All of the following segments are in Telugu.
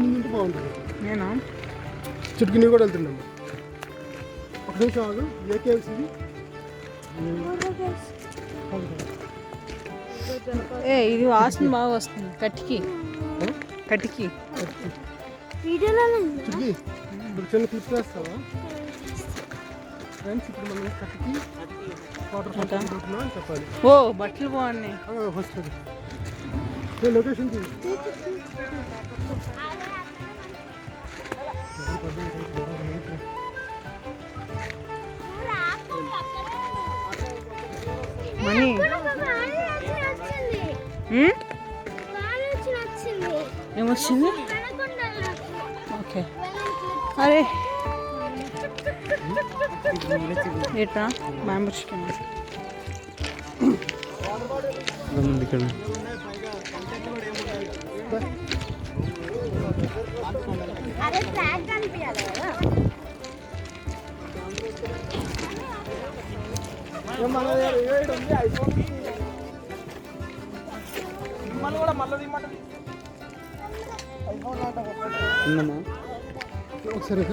ముందు బాగుంటుంది. నేనా చుట్టుకి నువ్వు కూడా వెళ్తున్నాము. ఒక నిమిషం ఆగు. ఏ కేవ్స్ ఇది? ఇది వాసన బాగా వస్తుంది. కట్టికి చుట్టుకి ఇప్పుడు చిన్న క్లిప్ వేస్తావా ఫ్రెండ్స్? ఇప్పుడు మనం కట్టికి వాటర్ ఫాల్ అని చెప్పాలి. ఓ బట్టలు బాగున్నాయి. ఫస్ట్ లొకేషన్ మనీ ఏమొచ్చింది? ఓకే. అరే ఏటా బ్యాంబూ చికెన్ ఇక్కడ ఒకసారి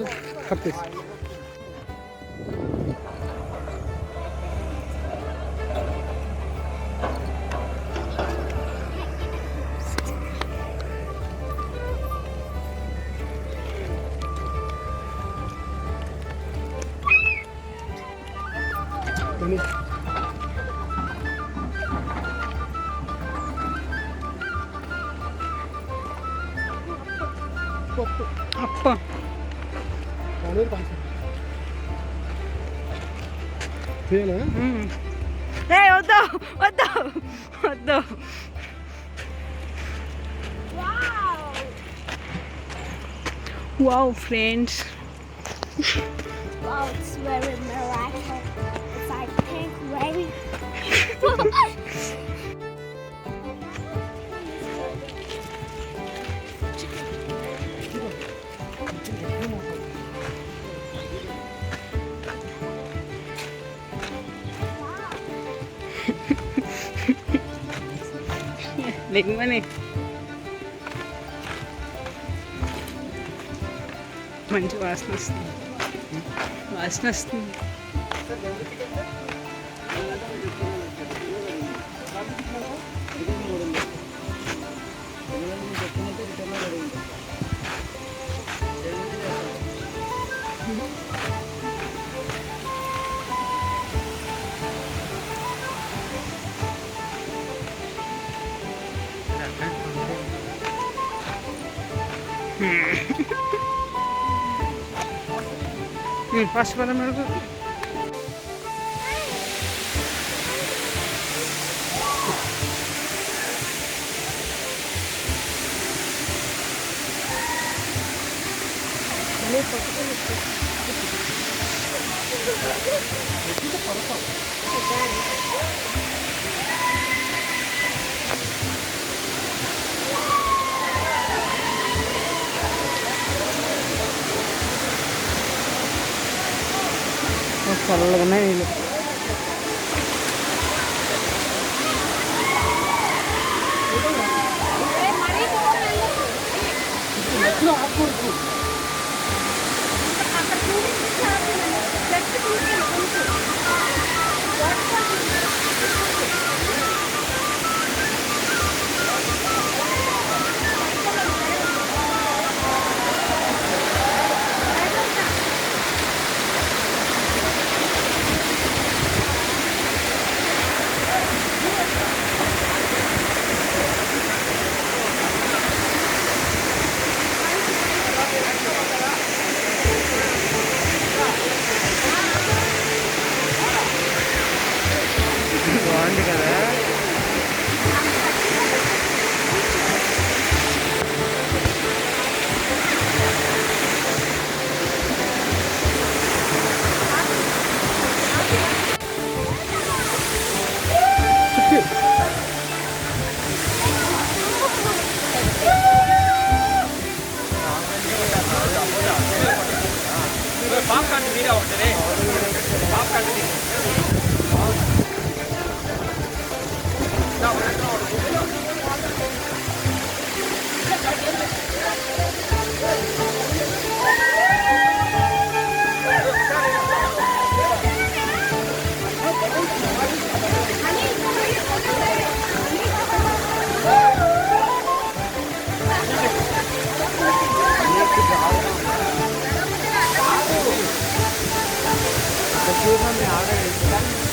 కట్ చేసి అప్ప వద్దు. Wow, friends. Wow, it's very miraculous. It's I think very. లేకమని మంచి వాసన వస్తుంది. ఫస్ట్ పదం వరకు చల్లగా ఉన్నాయి నీళ్ళు. బాగుంది కదా. పాప్ కంటే మీరే ఒకటే పాప్ కంటే చూసాను ఆర్డర్